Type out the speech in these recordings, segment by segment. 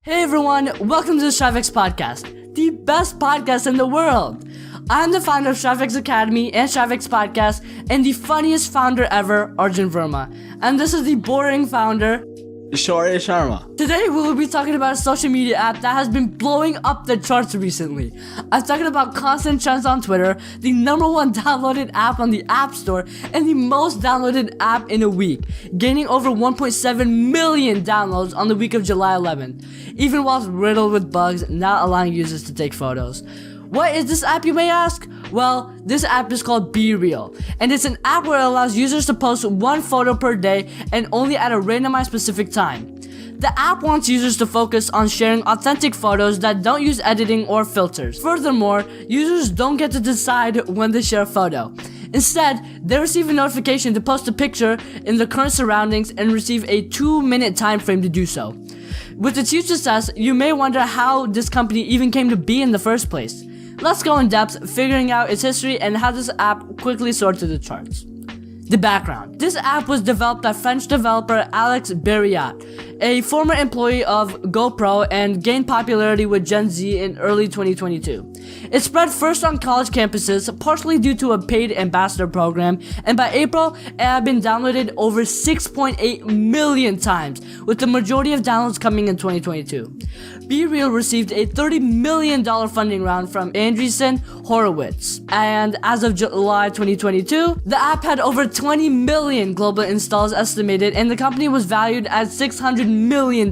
Hey everyone, welcome to the StriveX podcast, the best podcast in the world. I'm the founder of StriveX Academy and StriveX Podcast, and the funniest founder ever, Arjun Verma. And this is the boring founder, Shaurya Sharma. Today we will be talking about a social media app that has been blowing up the charts recently. I'm talking about constant trends on Twitter, the #1 downloaded app on the App Store, and the most downloaded app in a week, gaining over 1.7 million downloads on the week of July 11th, even whilst riddled with bugs not allowing users to take photos. What is this app, you may ask? Well, this app is called BeReal, and it's an app where it allows users to post one photo per day and only at a randomized specific time. The app wants users to focus on sharing authentic photos that don't use editing or filters. Furthermore, users don't get to decide when they share a photo. Instead, they receive a notification to post a picture in their current surroundings and receive a 2-minute time frame to do so. With its huge success, you may wonder how this company even came to be in the first place. Let's go in depth, figuring out its history and how this app quickly soared to the charts. The background. This app was developed by French developer Alex BeReal, a former employee of GoPro, and gained popularity with Gen Z in early 2022. It spread first on college campuses, partially due to a paid ambassador program, and by April, it had been downloaded over 6.8 million times, with the majority of downloads coming in 2022. BeReal received a $30 million funding round from Andreessen Horowitz, and as of July 2022, the app had over 20 million global installs estimated, and the company was valued at $600 million.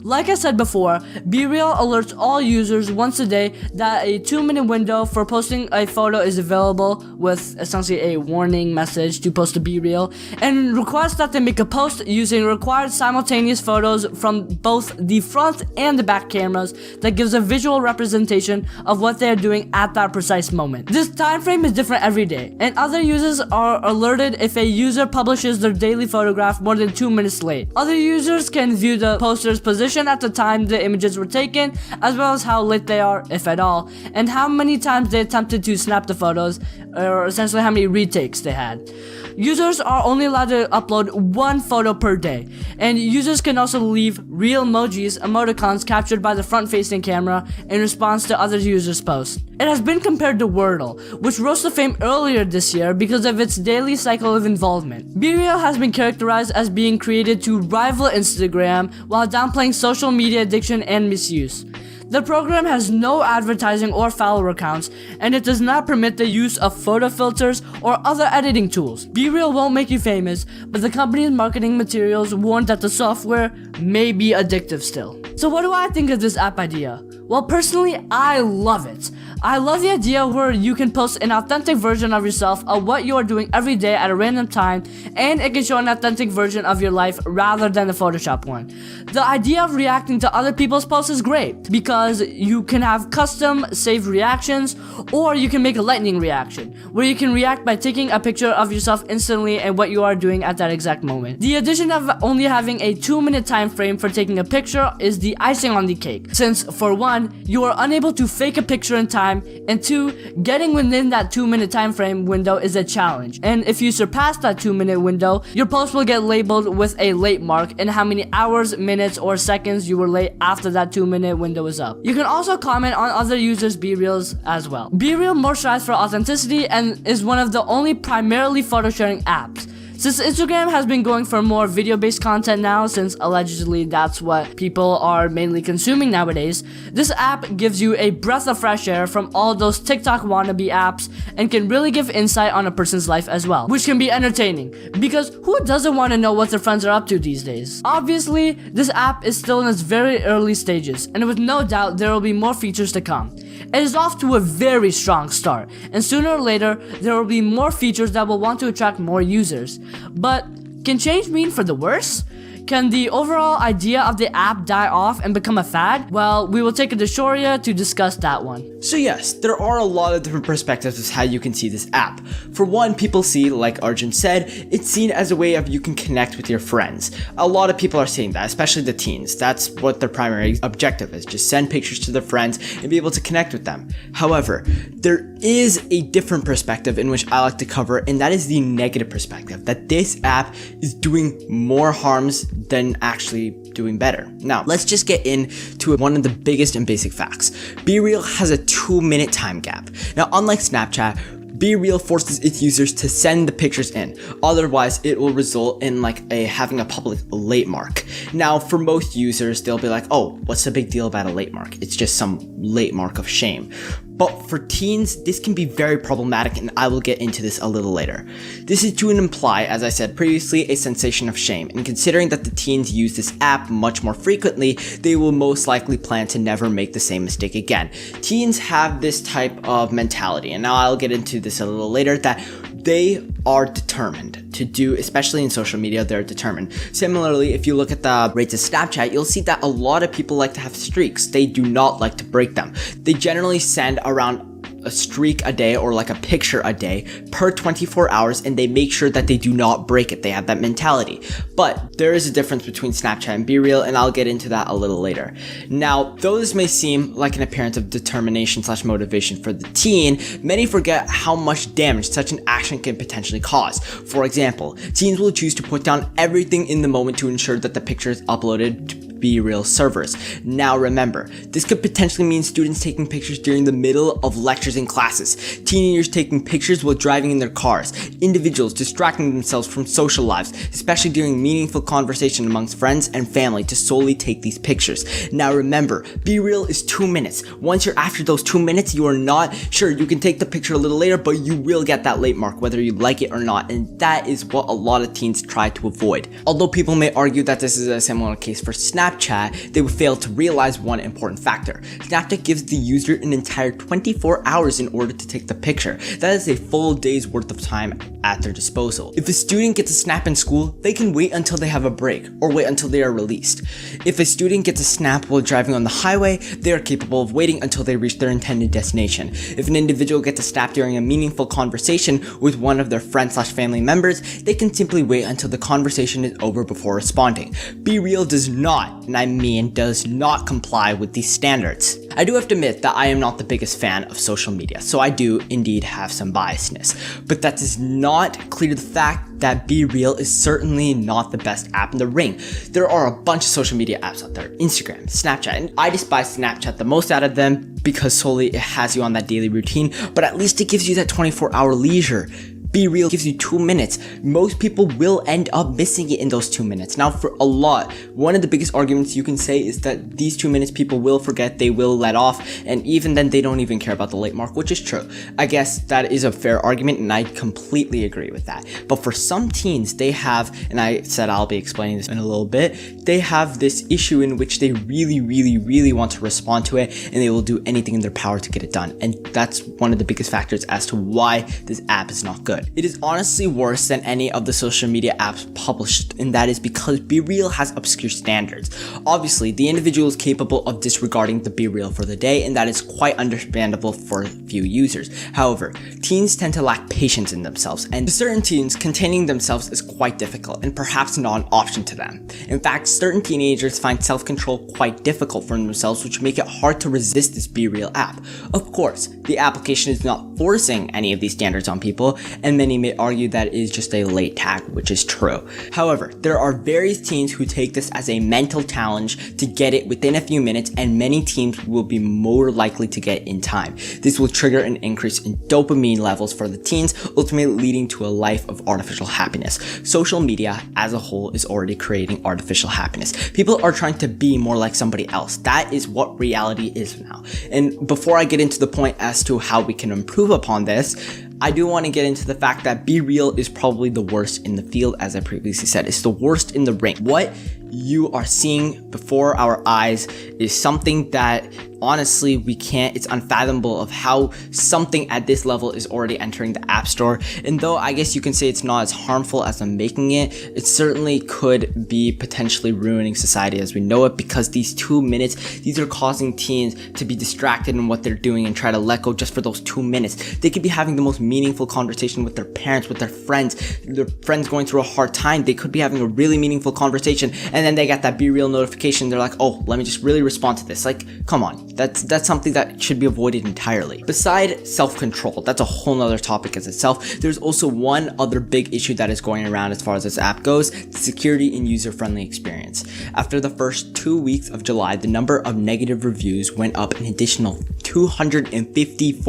Like I said before, BeReal alerts all users once a day that a 2-minute window for posting a photo is available, with essentially a warning message to post to BeReal, and requests that they make a post using required simultaneous photos from both the front and the back cameras that gives a visual representation of what they are doing at that precise moment. This time frame is different every day, and other users are alerted if a user publishes their daily photograph more than 2 minutes late. Other users can view the poster's position at the time the images were taken, as well as how late they are, if at all, and how many times they attempted to snap the photos, or essentially how many retakes they had. Users are only allowed to upload one photo per day, and users can also leave real emojis, emoticons captured by the front-facing camera in response to other users' posts. It has been compared to Wordle, which rose to fame earlier this year because of its daily cycle of involvement. BeReal has been characterized as being created to rival Instagram while downplaying social media addiction and misuse. The program has no advertising or follower counts, and it does not permit the use of photo filters or other editing tools. BeReal won't make you famous, but the company's marketing materials warn that the software may be addictive still. So what do I think of this app idea? Well, personally, I love it. I love the idea where you can post an authentic version of yourself of what you are doing every day at a random time, and it can show an authentic version of your life rather than a Photoshop one. The idea of reacting to other people's posts is great because you can have custom saved reactions, or you can make a lightning reaction where you can react by taking a picture of yourself instantly and what you are doing at that exact moment. The addition of only having a 2-minute time frame for taking a picture is the icing on the cake, since for one, you are unable to fake a picture in time, and 2, getting within that 2-minute time frame window is a challenge. And if you surpass that 2-minute window, your post will get labeled with a late mark and how many hours, minutes, or seconds you were late after that 2-minute window is up. You can also comment on other users' BeReals as well. BeReal more strives for authenticity and is one of the only primarily photo sharing apps. Since Instagram has been going for more video-based content now, since allegedly that's what people are mainly consuming nowadays, this app gives you a breath of fresh air from all those TikTok wannabe apps and can really give insight on a person's life as well, which can be entertaining, because who doesn't want to know what their friends are up to these days? Obviously, this app is still in its very early stages, and with no doubt there will be more features to come. It is off to a very strong start, and sooner or later, there will be more features that will want to attract more users. But can change mean for the worse? Can the overall idea of the app die off and become a fad? Well, we will take it to Shaurya to discuss that one. So yes, there are a lot of different perspectives as how you can see this app. For one, people see, like Arjun said, it's seen as a way of you can connect with your friends. A lot of people are saying that, especially the teens. That's what their primary objective is, just send pictures to their friends and be able to connect with them. However, there is a different perspective in which I like to cover, and that is the negative perspective, that this app is doing more harms than actually doing better. Now, let's just get into one of the biggest and basic facts. BeReal has a 2-minute time gap. Now, unlike Snapchat, BeReal forces its users to send the pictures in. Otherwise, it will result in having a public late mark. Now, for most users, they'll be like, oh, what's the big deal about a late mark? It's just some late mark of shame. But for teens, this can be very problematic, and I will get into this a little later. This is to imply, as I said previously, a sensation of shame, and considering that the teens use this app much more frequently, they will most likely plan to never make the same mistake again. Teens have this type of mentality, and now I'll get into this a little later, that they are determined to do, especially in social media, they're determined. Similarly, if you look at the rates of Snapchat, you'll see that a lot of people like to have streaks. They do not like to break them. They generally send around a streak a day or like a picture a day per 24 hours, and they make sure that they do not break it. They have that mentality. But there is a difference between Snapchat and BeReal, and I'll get into that a little later. Now, though this may seem like an appearance of determination / motivation for the teen, many forget how much damage such an action can potentially cause. For example, teens will choose to put down everything in the moment to ensure that the picture is uploaded to BeReal servers. Now remember, this could potentially mean students taking pictures during the middle of lectures in classes, teenagers taking pictures while driving in their cars, individuals distracting themselves from social lives, especially during meaningful conversation amongst friends and family, to solely take these pictures. Now remember, BeReal is 2 minutes. Once you're after those 2 minutes, you are not sure. You can take the picture a little later, but you will get that late mark whether you like it or not, and that is what a lot of teens try to avoid. Although people may argue that this is a similar case for Snapchat, they would fail to realize one important factor. Snapchat gives the user an entire 24 hours in order to take the picture. That is a full day's worth of time at their disposal. If a student gets a snap in school, they can wait until they have a break or wait until they are released. If a student gets a snap while driving on the highway, they are capable of waiting until they reach their intended destination. If an individual gets a snap during a meaningful conversation with one of their friends / family members, they can simply wait until the conversation is over before responding. BeReal does not, and I mean does not, comply with these standards. I do have to admit that I am not the biggest fan of social media, so I do indeed have some biasness, but that does not clear the fact that BeReal is certainly not the best app in the ring. There are a bunch of social media apps out there, Instagram, Snapchat, and I despise Snapchat the most out of them because solely it has you on that daily routine, but at least it gives you that 24-hour leisure. BeReal gives you 2 minutes. Most people will end up missing it in those 2 minutes. Now, for a lot, one of the biggest arguments you can say is that these 2 minutes people will forget, they will let off, and even then they don't even care about the late mark, which is true. I guess that is a fair argument, and I completely agree with that. But for some teens, they have, and I said I'll be explaining this in a little bit, they have this issue in which they really want to respond to it, and they will do anything in their power to get it done. And that's one of the biggest factors as to why this app is not good. It is honestly worse than any of the social media apps published, and that is because BeReal has obscure standards. Obviously, the individual is capable of disregarding the BeReal for the day, and that is quite understandable for few users. However, teens tend to lack patience in themselves, and to certain teens, containing themselves is quite difficult and perhaps not an option to them. In fact, certain teenagers find self-control quite difficult for themselves, which make it hard to resist this BeReal app. Of course, the application is not forcing any of these standards on people, and many may argue that it is just a late tag, which is true. However, there are various teens who take this as a mental challenge to get it within a few minutes, and many teens will be more likely to get it in time. This will trigger an increase in dopamine levels for the teens, ultimately leading to a life of artificial happiness. Social media as a whole is already creating artificial happiness. People are trying to be more like somebody else. That is what reality is now. And before I get into the point as to how we can improve upon this, I do want to get into the fact that BeReal is probably the worst in the field, as I previously said. It's the worst in the ring. What you are seeing before our eyes is something that honestly it's unfathomable of how something at this level is already entering the app store. And though I guess you can say it's not as harmful as I'm making it, it certainly could be potentially ruining society as we know it, because these 2 minutes, these are causing teens to be distracted in what they're doing and try to let go just for those 2 minutes. They could be having the most meaningful conversation with their parents, with their friends going through a hard time. They could be having a really meaningful conversation, and then they get that BeReal notification. They're like, oh, let me just really respond to this. Like, come on, that's something that should be avoided entirely. Beside self-control, that's a whole nother topic as itself. There's also one other big issue that is going around as far as this app goes: the security and user-friendly experience. After the first 2 weeks of July, the number of negative reviews went up an additional 254%.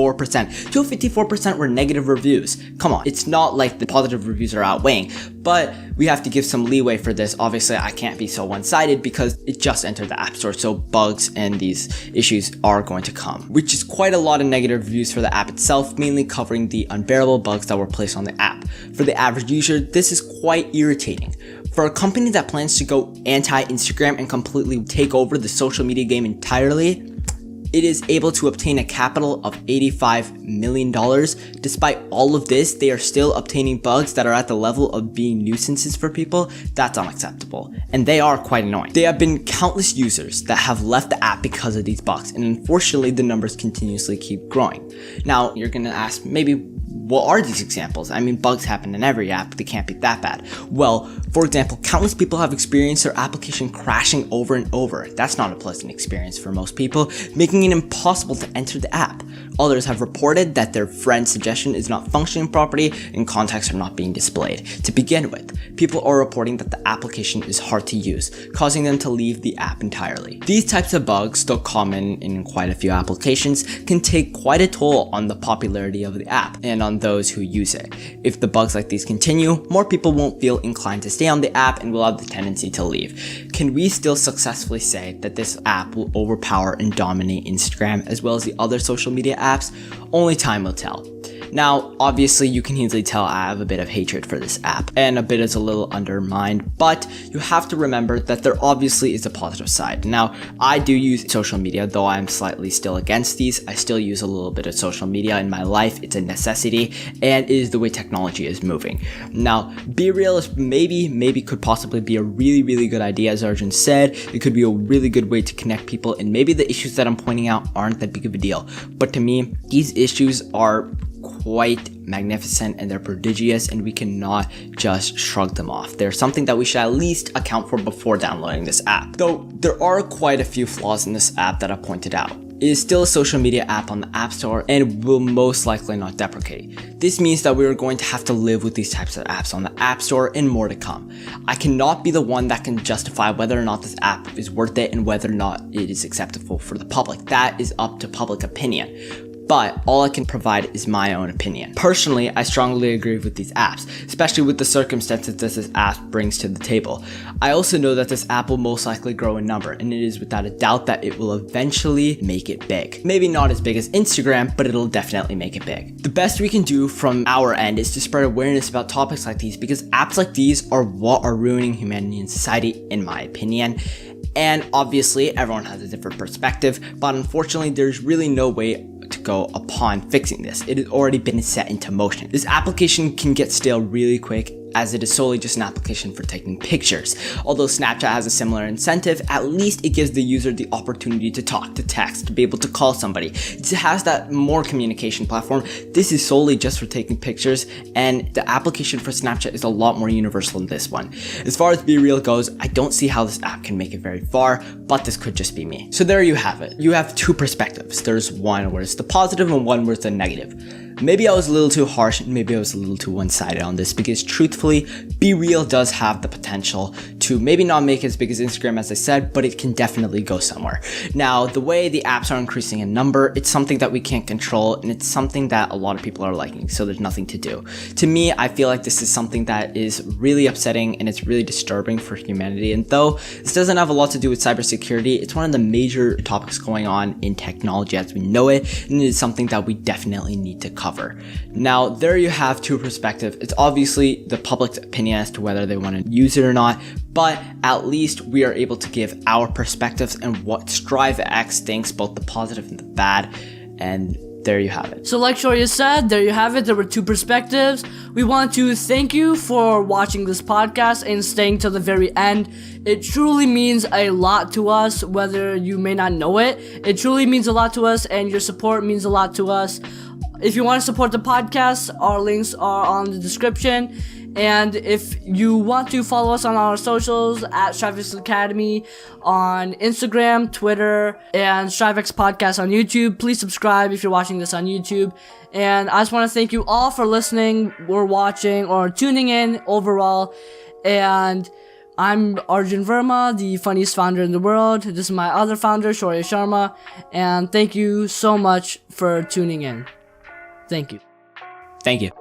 254% were negative reviews. Come on, it's not like the positive reviews are outweighing, but we have to give some leeway for this. Obviously, I can't be so one-sided because it just entered the App Store, so bugs and these issues are going to come, which is quite a lot of negative reviews for the app itself, mainly covering the unbearable bugs that were placed on the app. For the average user, this is quite irritating. For a company that plans to go anti-Instagram and completely take over the social media game entirely, it is able to obtain a capital of $85 million. Despite all of this, they are still obtaining bugs that are at the level of being nuisances for people. That's unacceptable, and they are quite annoying. There have been countless users that have left the app because of these bugs, and unfortunately the numbers continuously keep growing. Now, you're gonna ask, maybe, what are these examples? I mean, bugs happen in every app, they can't be that bad. Well, for example, countless people have experienced their application crashing over and over. That's not a pleasant experience for most people, making it impossible to enter the app. Others have reported that their friend's suggestion is not functioning properly and contacts are not being displayed. To begin with, people are reporting that the application is hard to use, causing them to leave the app entirely. These types of bugs, though common in quite a few applications, can take quite a toll on the popularity of the app and on those who use it. If the bugs like these continue, more people won't feel inclined to stay on the app and will have the tendency to leave. Can we still successfully say that this app will overpower and dominate Instagram as well as the other social media apps? Only time will tell. Now, obviously, you can easily tell I have a bit of hatred for this app, and a bit is a little undermined, but you have to remember that there obviously is a positive side. Now, I do use social media, though I'm slightly still against these. I still use a little bit of social media in my life. It's a necessity, and it is the way technology is moving. Now, BeReal is maybe could possibly be a really good idea, as Arjun said. It could be a really good way to connect people, and maybe the issues that I'm pointing out aren't that big of a deal. But to me, these issues are quite magnificent and they're prodigious, and we cannot just shrug them off. They're something that we should at least account for before downloading this app. Though there are quite a few flaws in this app that I pointed out. It is still a social media app on the App Store and will most likely not deprecate. This means that we are going to have to live with these types of apps on the App Store and more to come. I cannot be the one that can justify whether or not this app is worth it and whether or not it is acceptable for the public. That is up to public opinion. But all I can provide is my own opinion. Personally, I strongly agree with these apps, especially with the circumstances that this app brings to the table. I also know that this app will most likely grow in number, and it is without a doubt that it will eventually make it big. Maybe not as big as Instagram, but it'll definitely make it big. The best we can do from our end is to spread awareness about topics like these, because apps like these are what are ruining humanity and society, in my opinion. And obviously, everyone has a different perspective, but unfortunately, there's really no way to go upon fixing this. It has already been set into motion. This application can get stale really quick, as it is solely just an application for taking pictures. Although Snapchat has a similar incentive, at least it gives the user the opportunity to talk, to text, to be able to call somebody. It has that more communication platform. This is solely just for taking pictures, and the application for Snapchat is a lot more universal than this one. As far as BeReal goes, I don't see how this app can make it very far, but this could just be me. So there you have it. You have two perspectives. There's one where it's the positive and one where it's the negative. Maybe I was a little too harsh, and maybe I was a little too one-sided on this, because truthfully, BeReal does have the potential to maybe not make it as big as Instagram, as I said, but it can definitely go somewhere. Now, the way the apps are increasing in number, it's something that we can't control, and it's something that a lot of people are liking, so there's nothing to do. To me, I feel like this is something that is really upsetting, and it's really disturbing for humanity, and though this doesn't have a lot to do with cybersecurity, it's one of the major topics going on in technology as we know it, and it is something that we definitely need to cover. Now, there you have two perspectives. It's obviously the public's opinion as to whether they want to use it or not, but at least we are able to give our perspectives and what StriveX thinks, both the positive and the bad, and there you have it. So like Shoya said, there you have it. There were two perspectives. We want to thank you for watching this podcast and staying till the very end. It truly means a lot to us, whether you may not know it. It truly means a lot to us, and your support means a lot to us. If you want to support the podcast, our links are on the description. And if you want to follow us on our socials at StriveX Academy on Instagram, Twitter, and StriveX Podcast on YouTube, please subscribe if you're watching this on YouTube. And I just want to thank you all for listening or watching or tuning in overall. And I'm Arjun Verma, the funniest founder in the world. This is my other founder, Shaurya Sharma. And thank you so much for tuning in. Thank you. Thank you.